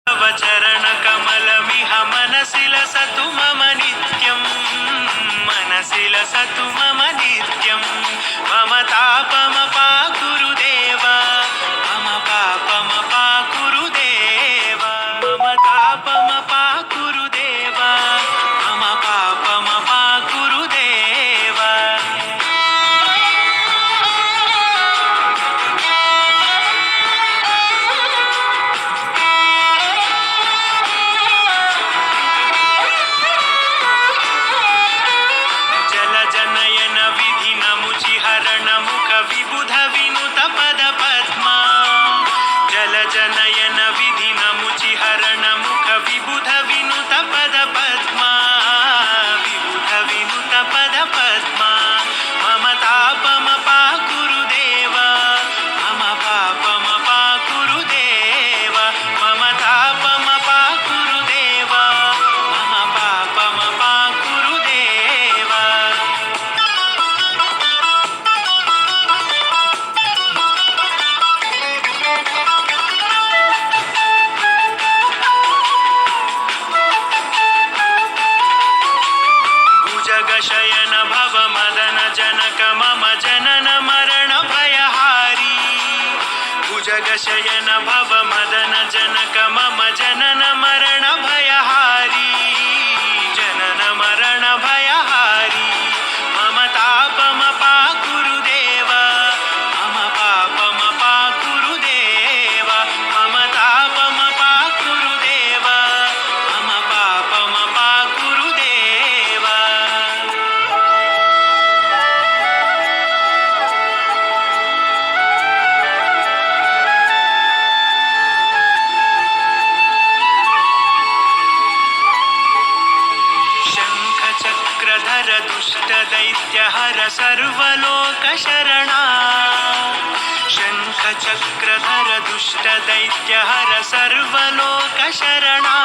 तव चरणकमलमिह मनसि लसतु मम नित्यं, मनसि लसतु मम नित्यं। मम तापमपाकुरुदेव, मम पापमपाकुरुदेव, मम तापमपाकुरुदेव, मम पापमपाकुरुदेव। जलजनयन विधिनमुचिहरण मुख विबुध विनुत पद पद्मा, जलजनयन विधिनमुचिहरण मुख विबुध विनुत पद पद्मा, विबुध विनुत पद पद्मा। मम तापमपाकुरुदेव, मम पापमपाकुरुदेव, मम तापमपाकुरुदेव, मम पापमपाकुरुदेव। भुजगशयन भव मदन जनक मम जनन मरण भयहारी, भुजगशयन भव मदन जनक मम जनन मरण भयहारी, जनन मरण भयहारी। मम तापमपाकुरुदेव, मम पापमपाकुरुदेव, मम तापमपाकुरुदेव, मम पापमपाकुरुदेव। शङ्खचक्रधर दुष्टदैत्यहर सर्वलोकशरणा, शङ्खचक्रधर दुष्टदैत्यहर सर्वलोकशरणा।